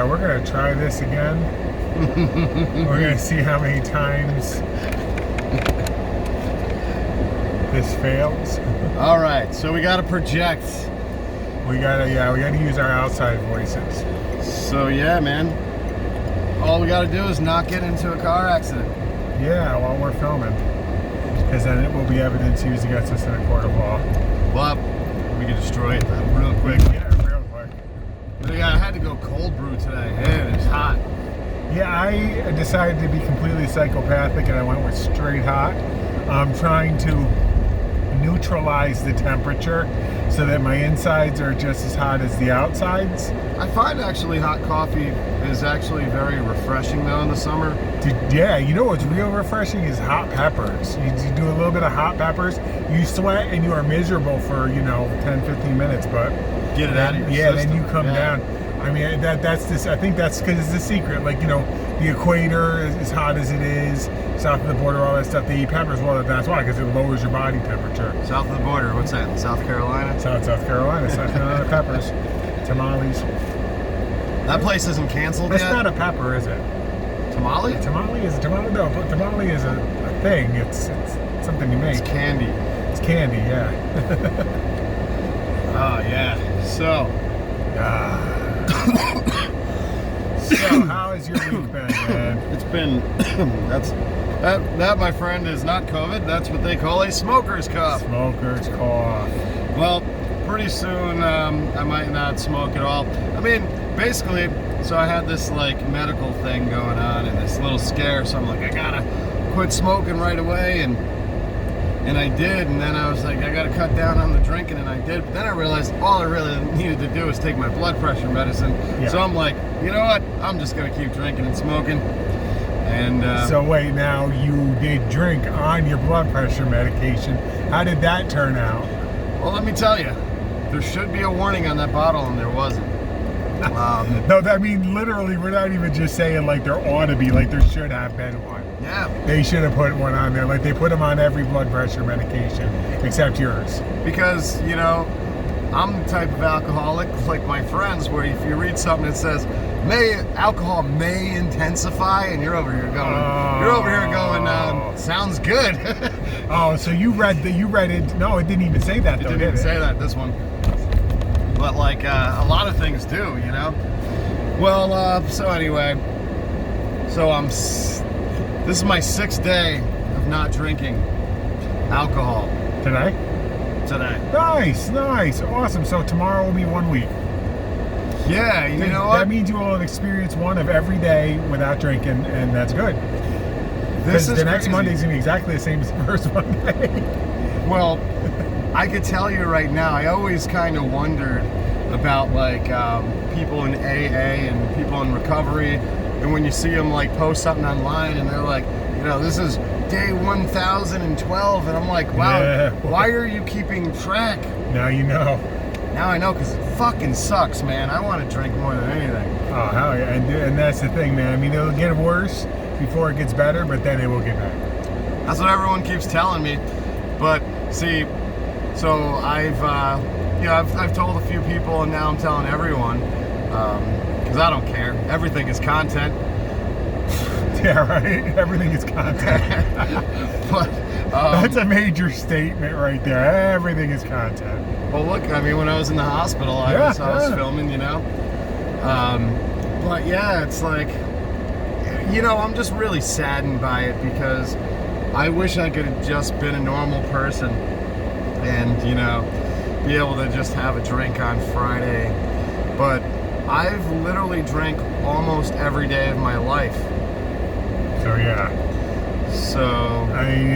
yeah, we're gonna try this again. We're gonna see how many times this fails. All right, so we gotta project. We gotta use our outside voices. So yeah, man, all we gotta do is not get into a car accident. Yeah, while we're filming, because then it will be evidence used against us in a court of law. Well, we can destroy it then real quick. Yeah, real quick. But yeah, I had to go cold brew today. It is hot. Yeah, I decided to be completely psychopathic and I went with straight hot. I'm trying to neutralize the temperature so that my insides are just as hot as the outsides. I find actually hot coffee is actually very refreshing though in the summer. Yeah, you know what's real refreshing is hot peppers. You do a little bit of hot peppers, you sweat and you are miserable for, 10-15 minutes, but Get it out of your system. system. Then you come down. I mean, that's this. I think that's because it's the secret. Like, the equator is as hot as it is, south of the border, all that stuff. They eat peppers. Well, that's why, because it lowers your body temperature. South of the border, what's that? South Carolina? South Carolina, South Carolina peppers, tamales. That place isn't canceled That's yet? not a pepper, is it? Tamale? Tamale is a tamale is a thing. It's something you make. It's candy. It's candy, yeah. Oh yeah. So how has your week been, man? it's been that my friend is not COVID. That's what they call a smoker's cough. Smoker's cough. Well, pretty soon I might not smoke at all. I mean, basically, so I had this like medical thing going on and this little scare. So I'm like, I gotta quit smoking right away, and I did. And then I was like, I gotta cut down on the drinking, and I did. But then I realized all I really needed to do was take my blood pressure medicine. Yeah. So I'm like, you know what? I'm just gonna keep drinking and smoking. And so wait, now you did drink on your blood pressure medication. How did that turn out? well, let me tell you, there should be a warning on that bottle, and there wasn't. No, I mean literally, we're not even just saying like there ought to be, like there should have been one. Yeah. They should have put one on there. Like they put them on every blood pressure medication except yours. Because, I'm the type of alcoholic, like my friends, where if you read something that says, alcohol may intensify, and you're over here going, sounds good. Oh, so you read it. No, it didn't even say that though, It didn't even say that, this one. But like, a lot of things do, Well, so anyway, this is my 6th day of not drinking alcohol. Today? Nice, awesome. So tomorrow will be 1 week. Yeah, you know what? That means you will have experienced one of every day without drinking, and that's good. Because the next Monday's gonna be exactly the same as the first Monday. Well, I could tell you right now, I always kind of wondered about like people in AA and people in recovery, and when you see them like post something online and they're like, this is day 1012, and I'm like, wow, yeah. Why are you keeping track? Now you know. Now I know, because it fucking sucks, man. I want to drink more than anything. Oh, hell yeah. And that's the thing, man. I mean, it'll get worse before it gets better, but then it will get better. That's what everyone keeps telling me. But see, so I've told a few people, and now I'm telling everyone, because I don't care. Everything is content. Yeah, right? Everything is content. But that's a major statement right there. Everything is content. Well, look, I mean, when I was in the hospital, I was filming, But yeah, it's like, I'm just really saddened by it, because I wish I could have just been a normal person and, be able to just have a drink on Friday. But I've literally drank almost every day of my life. So yeah. So I mean,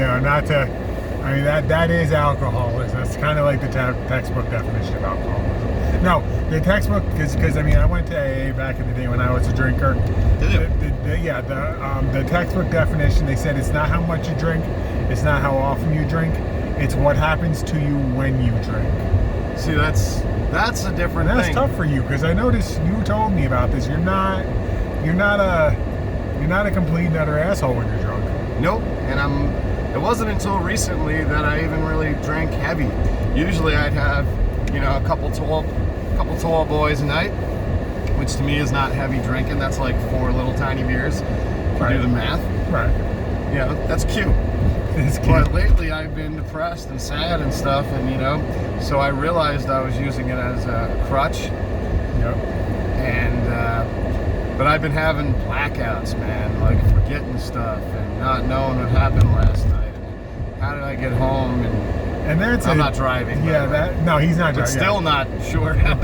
that is alcoholism. That's kind of like the textbook definition of alcoholism. No, the textbook, because I went to AA back in the day when I was a drinker. Did you? The textbook definition, they said it's not how much you drink, it's not how often you drink, it's what happens to you when you drink. See, that's a different thing. That's tough for you, because I noticed you told me about this. You're not a complete and utter asshole when you're drunk. Nope, and it wasn't until recently that I even really drank heavy. Usually I'd have, a couple tall boys a night, which to me is not heavy drinking. That's like 4 little tiny beers. If you do the math. Right. Yeah, that's cute. It's cute. But lately I've been depressed and sad and stuff, and you know, so I realized I was using it as a crutch. Yep. And but I've been having blackouts, man, like forgetting stuff and not knowing what happened last night. And how did I get home? And that's I'm not driving. Yeah, no, he's not driving. Still not sure. How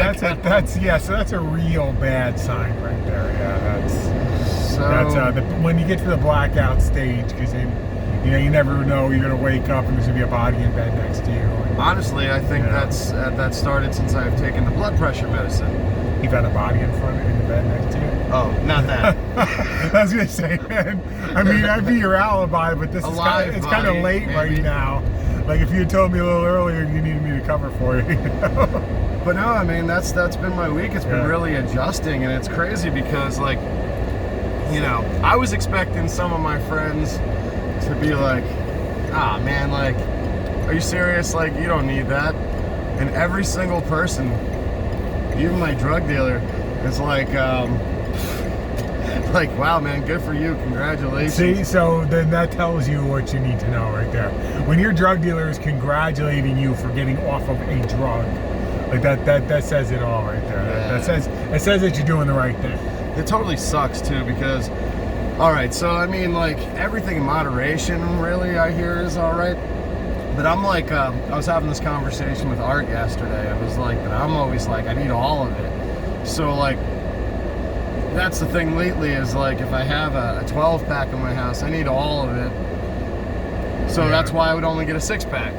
So that's a real bad sign right there. Yeah, that's when you get to the blackout stage, because then you never know, you're gonna wake up and there's gonna be a body in bed next to you. And, honestly, I think that started since I've taken the blood pressure medicine. You've had a body in the bed next to you. Oh, not that. I was gonna say, man. I mean, that'd be your alibi, but this Alive it's kind of late maybe. right now. Like if you had told me a little earlier, you needed me to cover for you. But no, I mean that's been my week. It's been really adjusting, and it's crazy because like, I was expecting some of my friends to be like, ah man, like, are you serious? Like, you don't need that. And every single person, even my drug dealer, is like, like, wow, man, good for you, congratulations. See, so then that tells you what you need to know right there. When your drug dealer is congratulating you for getting off of a drug, like that says it all right there. Yeah. That says that you're doing the right thing. It totally sucks too, because, all right, so I mean, like, everything in moderation, really, I hear is all right. But I'm like, I was having this conversation with Art yesterday. I was like, but I'm always like, I need all of it. So like, that's the thing lately is like, if I have a 12 pack in my house, I need all of it. So that's why I would only get a 6-pack,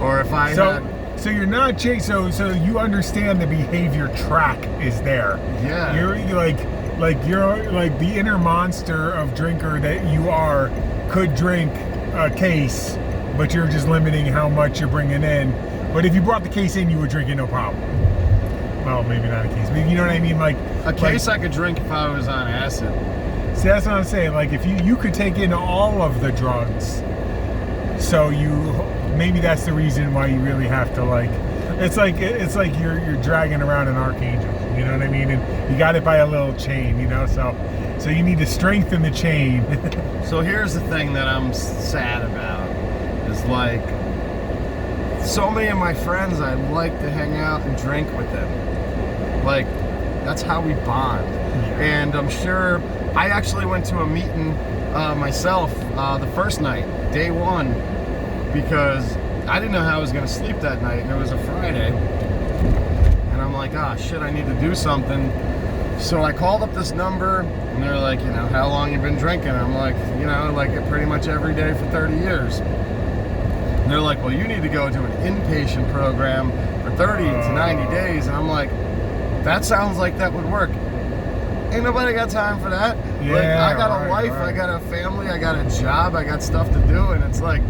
or if I had. So you're not so you understand the behavior track is there. Yeah. You're like the inner monster of drinker that you are could drink a case, but you're just limiting how much you're bringing in. But if you brought the case in, you would drink it no problem. Well, maybe not a case, but you know what I mean? Like a case I could drink if I was on acid. See, that's what I'm saying. Like if you could take in all of the drugs, so maybe that's the reason why you really have to like. It's like you're dragging around an archangel. You know what I mean? And you got it by a little chain. So you need to strengthen the chain. So here's the thing that I'm sad about is like, so many of my friends I'd like to hang out and drink with them. Like, that's how we bond. Yeah. And I'm sure I actually went to a meeting myself the first night, day one, because I didn't know how I was going to sleep that night, and it was a Friday. And I'm like, ah, shit, I need to do something. So I called up this number, and they're like, how long you been drinking? I'm like, like pretty much every day for 30 years. And they're like, well, you need to go to an inpatient program for 30 to 90 days. And I'm like, that sounds like that would work. Ain't nobody got time for that. Yeah, like, I got a life, right. I got a family, I got a job, I got stuff to do. And it's like,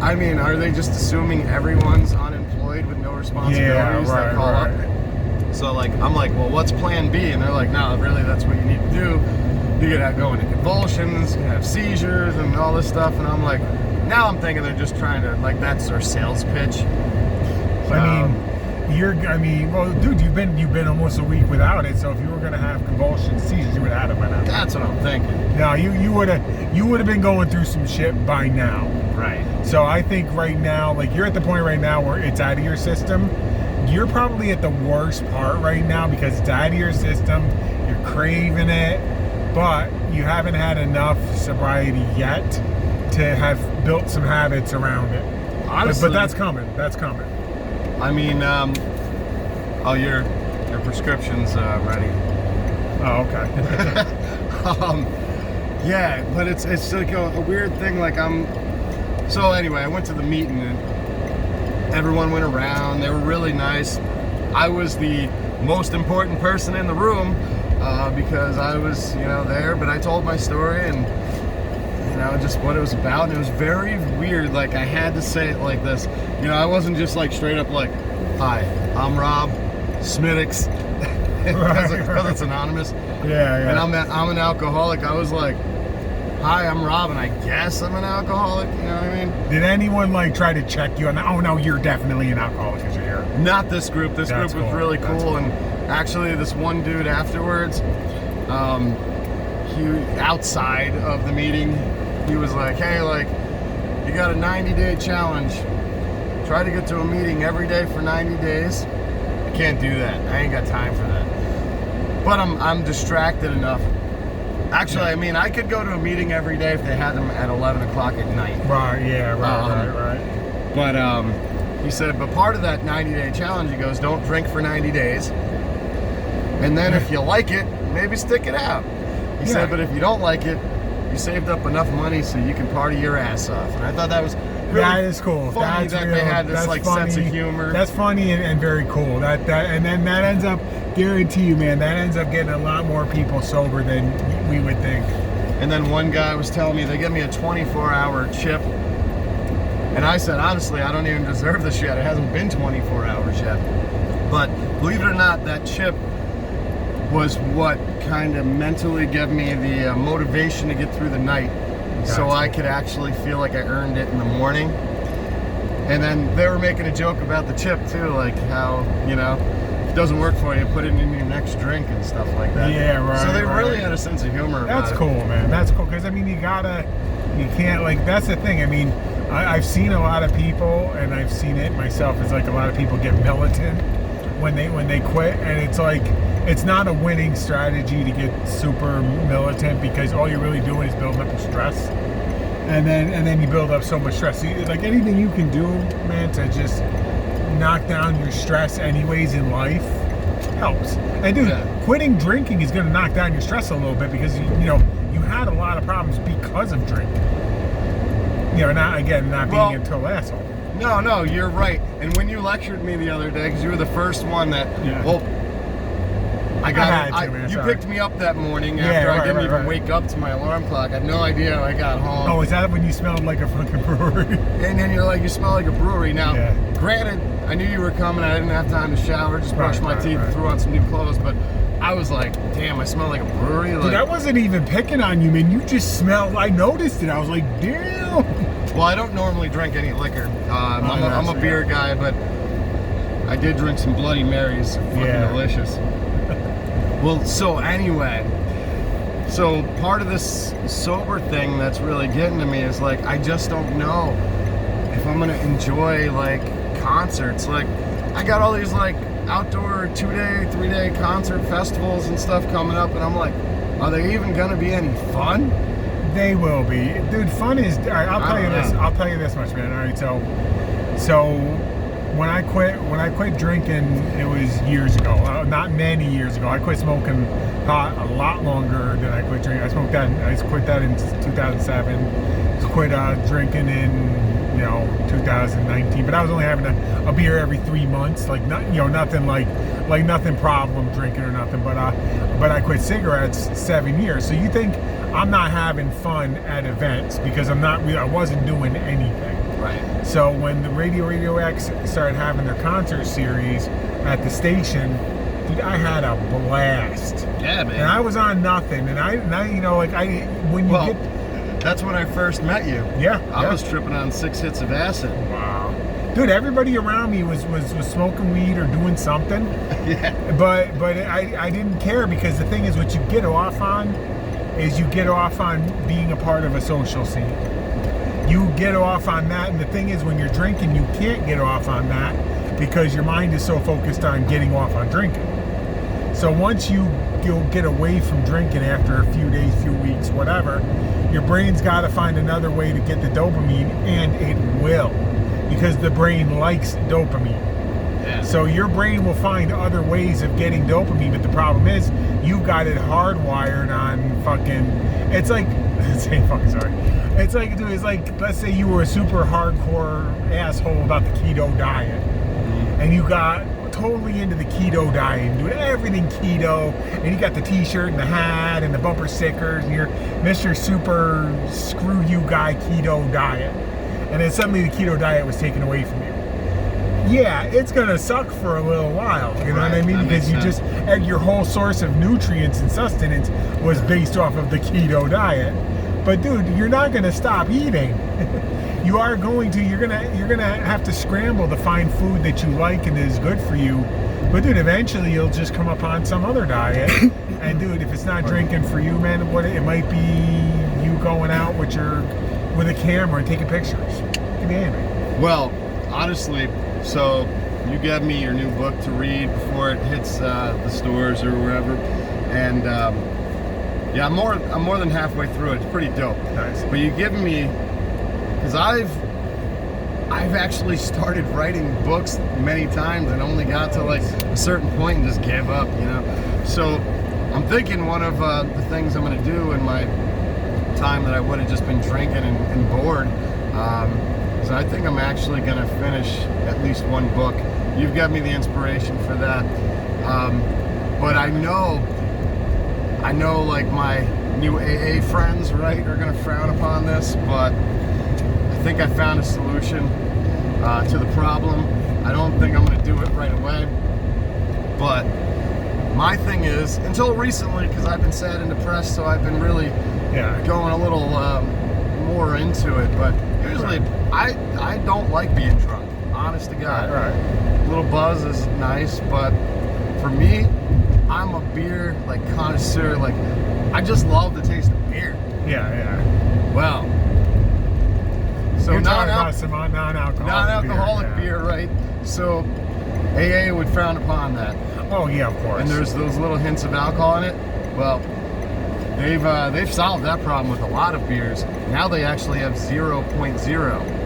I mean, are they just assuming everyone's unemployed with no responsibilities? Yeah, they call up. So like, I'm like, well, what's plan B? And they're like, no, really, that's what you need to do. You could go into convulsions, you have seizures and all this stuff. And I'm like, now I'm thinking they're just trying to, like, that's their sales pitch. Well, dude, you've been almost a week without it. So if you were gonna have convulsions, seizures, you would have had them by now. That's what I'm thinking. No, you would have been going through some shit by now. Right. So I think right now, like you're at the point right now where it's out of your system. You're probably at the worst part right now because it's out of your system. You're craving it, but you haven't had enough sobriety yet to have built some habits around it. Honestly, but that's coming. That's coming. I mean, oh, your prescription's ready. Oh, okay. Yeah, but it's like a weird thing. Like so anyway, I went to the meeting and everyone went around. They were really nice. I was the most important person in the room because I was, there. But I told my story and just what it was about, and it was very weird. Like I had to say it like this. I wasn't just like straight up like, "Hi, I'm Rob Smittix," because it's anonymous. Yeah. And I'm an alcoholic. I was like, "Hi, I'm Rob, and I guess I'm an alcoholic." You know what I mean? Did anyone like try to check you on? Oh no, you're definitely an alcoholic because you're here. Not this group. This That's group was cool. really That's cool, cool. and Actually, this one dude afterwards, he outside of the meeting, he was like, hey, like, you got a 90-day challenge. Try to get to a meeting every day for 90 days. I can't do that. I ain't got time for that. But I'm distracted enough. Actually, I mean, I could go to a meeting every day if they had them at 11 o'clock at night. Right, yeah, right. But he said, but part of that 90-day challenge, he goes, don't drink for 90 days. And then if you like it, maybe stick it out. He said, but if you don't like it, you saved up enough money so you can party your ass off. And I thought that was really that is cool. Funny That's that real. they had this like funny. sense of humor. That's funny and very cool. And then that ends up, guarantee you, man, that ends up getting a lot more people sober than we would think. And then one guy was telling me they give me a 24-hour chip. And I said, honestly, I don't even deserve this yet. It hasn't been 24 hours yet. But believe it or not, that chip was what kind of mentally gave me the motivation to get through the night. Gotcha. So I could actually feel like I earned it in the morning. And then they were making a joke about the chip too, like how, you know, if it doesn't work for you, put it in your next drink and stuff like that. Yeah, right. So they really had a sense of humor about it. That's cool, man. That's cool, because I mean, you can't, like, that's the thing. I mean, I've seen a lot of people, and I've seen it myself, it's like a lot of people get militant when they quit, and it's like, it's not a winning strategy to get super militant, because all you're really doing is building up the stress, and then you build up so much stress. Like, anything you can do, man, to just knock down your stress anyways in life helps. And dude, quitting drinking is going to knock down your stress a little bit, because you had a lot of problems because of drinking. Not being a total asshole. No, you're right. And when you lectured me the other day, because you were the first one that, you picked me up that morning after I didn't even wake up to my alarm clock. I had no idea how I got home. Oh, is that when you smelled like a fucking brewery? And then you're like, you smell like a brewery. Now, granted, I knew you were coming. I didn't have time to shower, just brushed my teeth, threw on some new clothes. But I was like, damn, I smell like a brewery. Like, dude, I wasn't even picking on you, man. You just smelled. I noticed it. I was like, damn. Well, I don't normally drink any liquor. I'm a beer guy, but I did drink some Bloody Marys. Fucking delicious. Well, so anyway, so part of this sober thing that's really getting to me is like, I just don't know if I'm gonna enjoy like concerts. Like, I got all these like outdoor 2-day, 3-day concert festivals and stuff coming up, and I'm like, are they even gonna be any fun? They will be, dude. Fun is. All right, I'll tell you this much, man. All right, so when I quit drinking, it was years ago. Not many years ago. I quit smoking pot a lot longer than I quit drinking. I quit that in 2007. Quit drinking in 2019. But I was only having a beer every 3 months. Like nothing like nothing problem drinking or nothing. But I quit cigarettes 7 years. So you think I'm not having fun at events because I wasn't doing anything. Right. So when the Radio X started having their concert series at the station, dude, I had a blast. Yeah, man. And I was on nothing. And that's when I first met you. Yeah. I was tripping on 6 hits of acid. Wow. Dude, everybody around me was smoking weed or doing something. Yeah. But I didn't care, because the thing is, what you get off on being a part of a social scene. You get off on that, and the thing is, when you're drinking, you can't get off on that because your mind is so focused on getting off on drinking. So once you'll get away from drinking after a few days, few weeks, whatever, your brain's got to find another way to get the dopamine, and it will, because the brain likes dopamine. Yeah. So your brain will find other ways of getting dopamine, but the problem is you've got it hardwired on fucking. It's like, It's like, let's say you were a super hardcore asshole about the keto diet, and you got totally into the keto diet, doing everything keto, and you got the t-shirt and the hat and the bumper stickers, and you're Mr. Super Screw You Guy Keto Diet, and then suddenly the keto diet was taken away from you. Yeah, it's gonna suck for a little while, you know what I mean? Because your whole source of nutrients and sustenance was based off of the keto diet. But dude, you're not gonna stop eating. you are going to, you're gonna have to scramble to find food that you like and is good for you. But dude, eventually you'll just come upon some other diet. And dude, if it's not drinking for you, man, what it might be you going out with a camera and taking pictures. Could be anything. Well, honestly, so you gave me your new book to read before it hits the stores or wherever, and yeah, I'm more than halfway through it. It's pretty dope. Nice. But you give me, because I've actually started writing books many times and only got to like a certain point and just gave up, you know. So I'm thinking one of the things I'm going to do in my time that I would have just been drinking and bored. So I think I'm actually going to finish at least one book. You've got me the inspiration for that. But I know like my new AA friends, right, are going to frown upon this, but I think I found a solution to the problem. I don't think I'm going to do it right away. But my thing is, until recently, because I've been sad and depressed, so I've been really going a little more into it. But usually, I don't like being drunk, honest to God. Right. A little buzz is nice, but for me, I'm a beer like connoisseur. Like, I just love the taste of beer. Yeah. Well, so You're talking about some non-alcoholic beer, right? So AA would frown upon that. Oh yeah, of course. And there's those little hints of alcohol in it. Well, they've solved that problem with a lot of beers. Now they actually have 0.0.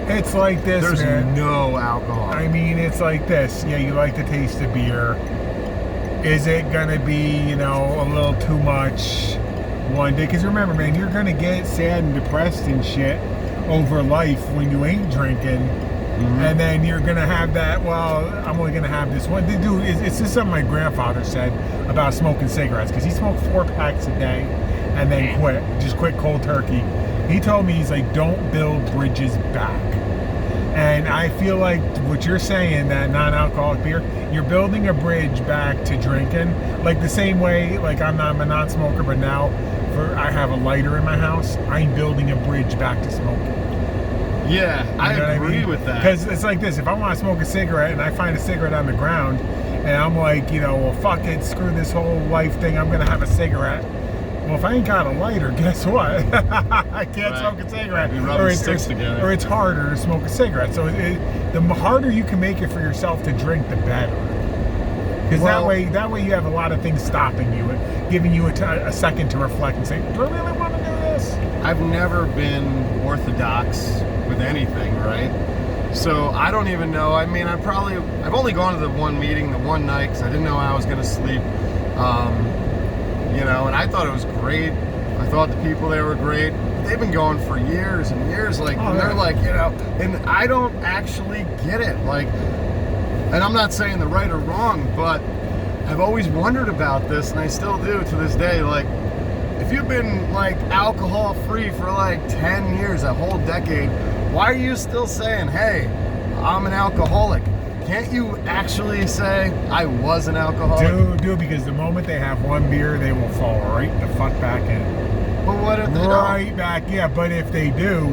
It's like this, There's man. no alcohol. I mean, it's like this. Yeah, you like the taste of beer. Is it gonna be, you know, a little too much one day? Because remember, man, you're gonna get sad and depressed and shit over life when you ain't drinking. And then you're gonna have that, well, I'm only gonna have this one. Dude, it's just something my grandfather said about smoking cigarettes, because he smoked 4 packs a day and then quit cold turkey. He told me, he's like, don't build bridges back. And I feel like what you're saying, that non-alcoholic beer, you're building a bridge back to drinking, like the same way, like I'm a non-smoker, but now I have a lighter in my house, I'm building a bridge back to smoking. Yeah, I agree with that. Because it's like this, if I want to smoke a cigarette and I find a cigarette on the ground and I'm like, you know, well, fuck it, screw this whole life thing, I'm going to have a cigarette. Well, if I ain't got a lighter, guess what? I can't smoke a cigarette. Or it's harder to smoke a cigarette. So the harder you can make it for yourself to drink, the better. Because that way you have a lot of things stopping you, giving you a second to reflect and say, do I really want to do this? I've never been orthodox with anything, right? So I don't even know. I mean, I've only gone to the one meeting, the one night, because I didn't know I was going to sleep. You know, and I thought it was great. I thought the people there were great. They've been going for years and years, like, and they're like, you know, and I don't actually get it. Like, and I'm not saying the right or wrong, but I've always wondered about this, and I still do to this day. Like, if you've been like alcohol free for like 10 years, a whole decade, why are you still saying, hey, I'm an alcoholic? Can't you actually say, I was an alcoholic? Dude, because the moment they have one beer, they will fall right the fuck back in. But what if they don't? Back, yeah, but if they do,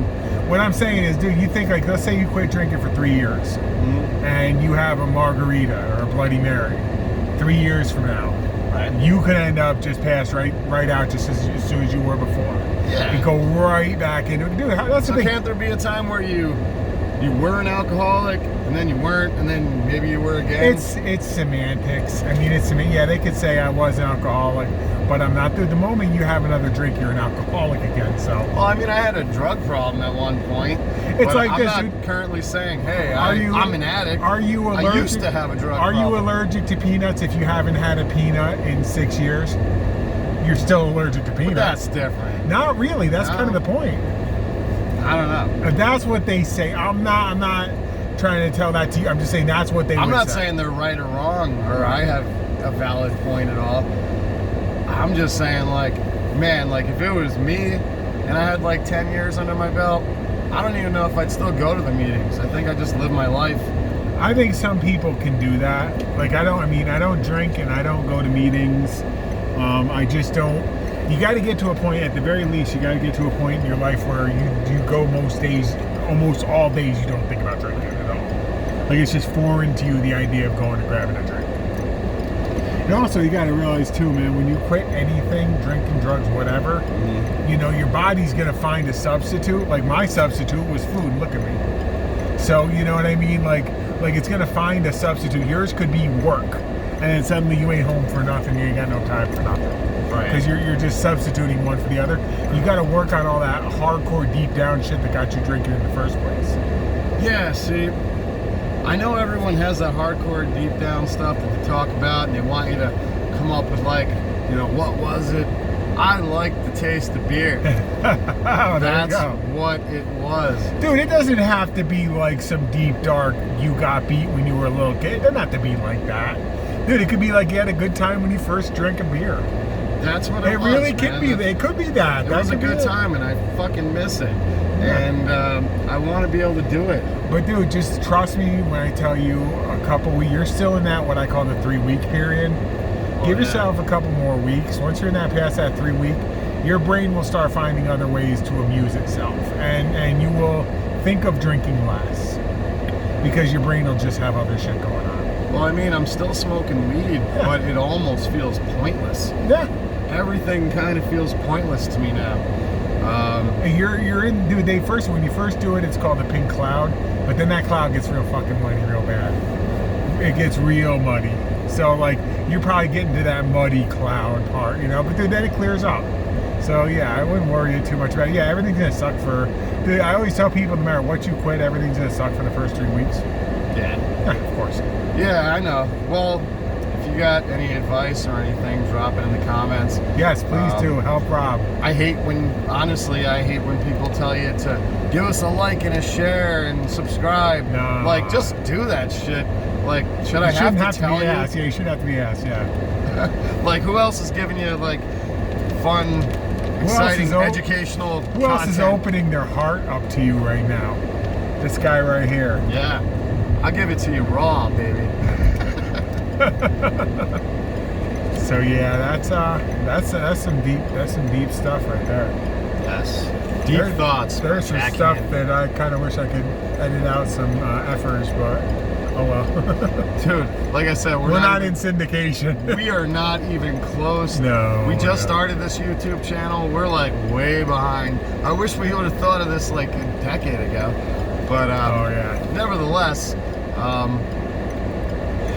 what I'm saying is, dude, you think, like, let's say you quit drinking for 3 years, and you have a margarita or a Bloody Mary 3 years from now. Right. You could end up just passed right out just as soon as you were before. Yeah. You go right back into it. Dude, that's the thing. Can't there be a time where you were an alcoholic, and then you weren't, and then maybe you were again? It's semantics. I mean, yeah, they could say I was an alcoholic, but I'm not. Dude, the moment you have another drink, you're an alcoholic again. So. Well, I mean, I had a drug problem at one point. It's like I'm this. not currently saying, hey, I'm an addict. Are you allergic? I used to have a drug problem. Are you allergic to peanuts if you haven't had a peanut in 6 years? You're still allergic to peanuts. But that's different. Not really. That's kind of the point. I don't know. That's what they say. I'm not trying to tell that to you. I'm just saying that's what they would say. I'm not saying they're right or wrong, or I have a valid point at all. I'm just saying, like, man, like, if it was me and I had like 10 years under my belt, I don't even know if I'd still go to the meetings. I think I just live my life. I think some people can do that. Like, I don't drink and I don't go to meetings. I just don't. you got to get to a point, at the very least, you got to get to a point in your life where you go most days, almost all days, you don't think about drinking at all. Like, it's just foreign to you, the idea of going and grabbing a drink. And also, you got to realize too, man, when you quit anything, drinking, drugs, whatever, you know, your body's going to find a substitute. Like, my substitute was food. Look at me. So, you know what I mean? Like it's going to find a substitute. Yours could be work. And then suddenly you ain't home for nothing. You ain't got no time for nothing. Right. Because you're just substituting one for the other. You got to work on all that hardcore, deep down shit that got you drinking in the first place. Yeah, see, I know everyone has that hardcore, deep down stuff that they talk about, and they want you to come up with, like, you know, what was it? I like the taste of beer. Oh, That's what it was. Dude, it doesn't have to be like some deep, dark, you got beat when you were a little kid. It doesn't have to be like that. Dude, it could be like you had a good time when you first drank a beer. That's what it was. It really could be. It could be that. It was a good time, and I fucking miss it. Yeah. And I want to be able to do it. But dude, just trust me when I tell you a couple weeks, you're still in that, what I call the 3-week period. Give yourself a couple more weeks. Once you're in that past that 3 week, your brain will start finding other ways to amuse itself. And you will think of drinking less. Because your brain will just have other shit going on. Well, I mean, I'm still smoking weed, but it almost feels pointless. Yeah. Everything kind of feels pointless to me now. You're in, dude, when you first do it, it's called the pink cloud, but then that cloud gets real fucking muddy real bad. It gets real muddy. So, like, you're probably getting to that muddy cloud part, you know, but dude, then it clears up. So, yeah, I wouldn't worry too much about it. Yeah, everything's gonna suck dude, I always tell people, no matter what you quit, everything's gonna suck for the first 3 weeks. Yeah. Yeah, of course. Yeah, I know. Well, if you got any advice or anything, drop it in the comments. Yes, please do. Help Rob. Honestly, I hate when people tell you to give us a like and a share and subscribe. No. Like, just do that shit. Like, should I have to tell you? Yeah, you shouldn't have to be asked, yeah. Like, who else is giving you, like, fun, exciting, educational Who else is opening their heart up to you right now? This guy right here. Yeah. I'll give it to you raw, baby. So yeah, that's some deep stuff right there. Yes. Deep thoughts. There's some stuff that I kind of wish I could edit out some F'ers, but oh well. Dude, like I said, we're not in syndication. We are not even close. No. We just started this YouTube channel. We're like way behind. I wish we would have thought of this like a decade ago. But nevertheless,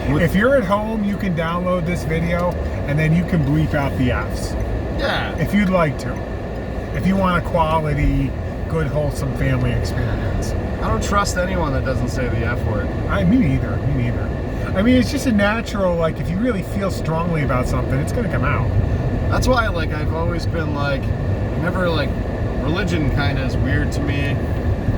if you're at home, you can download this video and then you can bleep out the F's. Yeah. If you'd like to. If you want a quality, good, wholesome family experience. I don't trust anyone that doesn't say the F word. Me neither. I mean, it's just a natural, like, if you really feel strongly about something, it's going to come out. That's why, like, I've always been, like, religion kind of is weird to me.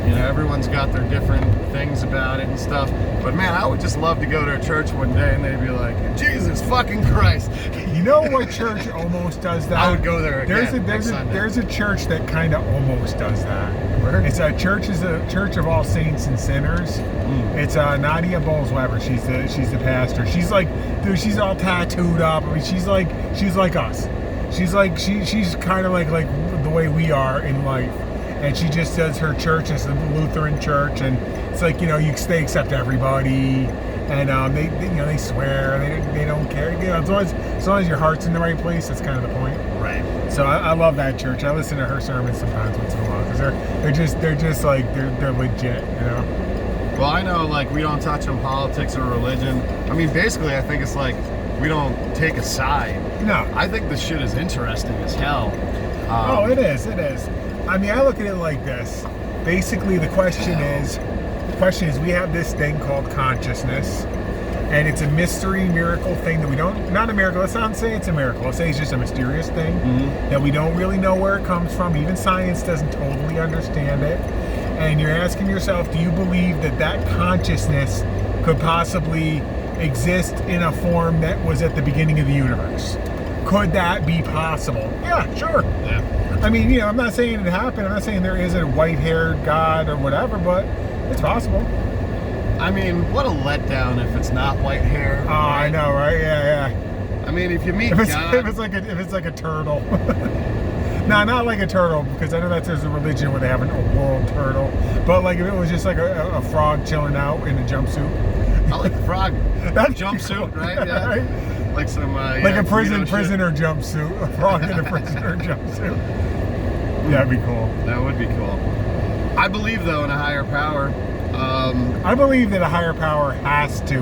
You know, everyone's got their different things about it and stuff. But man, I would just love to go to a church one day and they'd be like, Jesus fucking Christ. You know what church almost does that? I would go there again. There's a church that kind of almost does that. Where? It's a church of all saints and sinners. It's Nadia Bolsweber. She's the pastor. She's like, dude, she's all tattooed up. I mean, she's like us. She's kind of like the way we are in life. And she just says her church is a Lutheran church, and it's like, you know, they accept everybody, and they swear, they don't care, you know, as long as your heart's in the right place, that's kind of the point. Right. So I love that church. I listen to her sermons sometimes once in a while because they're just like they're legit, you know. Well, I know, like, we don't touch on politics or religion. I mean, basically, I think it's like we don't take a side. No. I think this shit is interesting as hell. It is. I mean, I look at it like this. Basically, the question is, we have this thing called consciousness, and it's a mystery, miracle thing that we don't, not a miracle, let's not say it's a miracle, let's say it's just a mysterious thing that we don't really know where it comes from. Even science doesn't totally understand it. And you're asking yourself, do you believe that consciousness could possibly exist in a form that was at the beginning of the universe? Could that be possible? Yeah, sure. Yeah. I mean, you know, I'm not saying it happened. I'm not saying there is a white-haired God or whatever, but it's possible. I mean, what a letdown if it's not white hair. Oh, right? I know, right? Yeah. I mean, if you meet If it's, God, if it's like a turtle. No, not like a turtle, because I know that there's a religion where they have a world turtle. But like if it was just like a frog chilling out in a jumpsuit. I like the frog That'd be jumpsuit, cool. right? Yeah. Right? Like some Like yeah, a prisoner Frito shit. jumpsuit. A frog in a prisoner jumpsuit. Yeah, that'd be cool. That would be cool. I believe though in a higher power. I believe that a higher power has to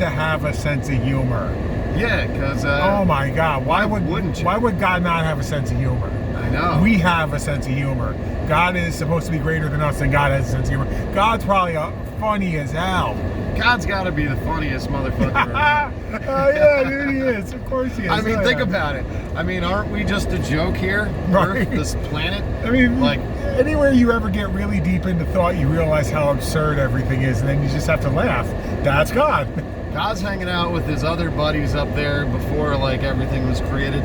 have a sense of humor. Yeah, because Oh my God! why wouldn't you? Why would God not have a sense of humor? I know. We have a sense of humor. God is supposed to be greater than us, and God has a sense of humor. God's probably funny as hell. God's got to be the funniest motherfucker around. Oh yeah, dude, he is. Of course he is. I mean, Oh, think yeah. about it. I mean, aren't we just a joke here? Right. Earth, this planet? I mean, Like- anywhere you ever get really deep into thought, you realize how absurd everything is, and then you just have to laugh. That's God. God's hanging out with his other buddies up there before like everything was created.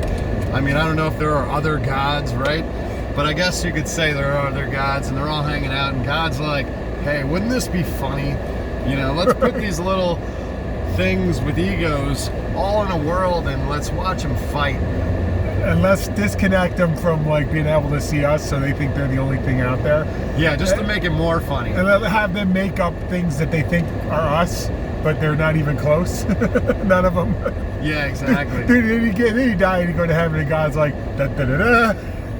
I mean, I don't know if there are other gods, right? But I guess you could say there are other gods, and they're all hanging out, and God's like, hey, wouldn't this be funny? You know, let's put these little things with egos all in a world, and let's watch them fight. And let's disconnect them from like being able to see us, so they think they're the only thing out there. Yeah, just to make it more funny. And let have them make up things that they think are us, but they're not even close. None of them. Yeah, exactly. Dude, then he died and he go to heaven, and God's like, da da da da.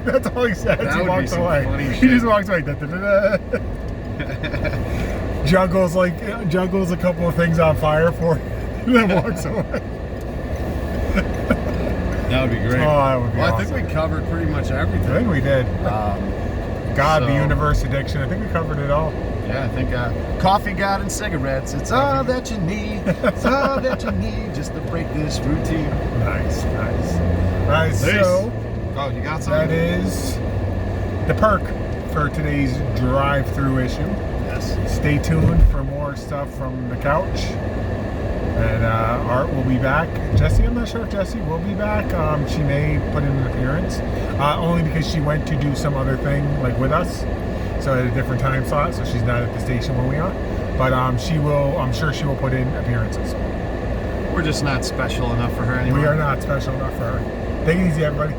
That's all he says. That He would be walks some away. funny He shit. just walks away. Da da da da. Juggles a couple of things on fire for him, and then walks away. That would be great. Oh, that would be well, I awesome. think we covered pretty much I think everything. we did. God, the so- universe, addiction. I think we covered it all. Yeah, I think coffee, God, and cigarettes. It's all that you need. It's all that you need just to break this routine. Nice. All right, so Oh, you got that something? is the perk for today's drive-through issue. Yes. Stay tuned for more stuff from the couch. And Art will be back. Jessie, I'm not sure if Jessie will be back. She may put in an appearance, only because she went to do some other thing like with us, so at a different time slot. So she's not at the station when we are. But she will. I'm sure she will put in appearances. We're just not special enough for her anymore. We are not special enough for her. Take it easy, everybody.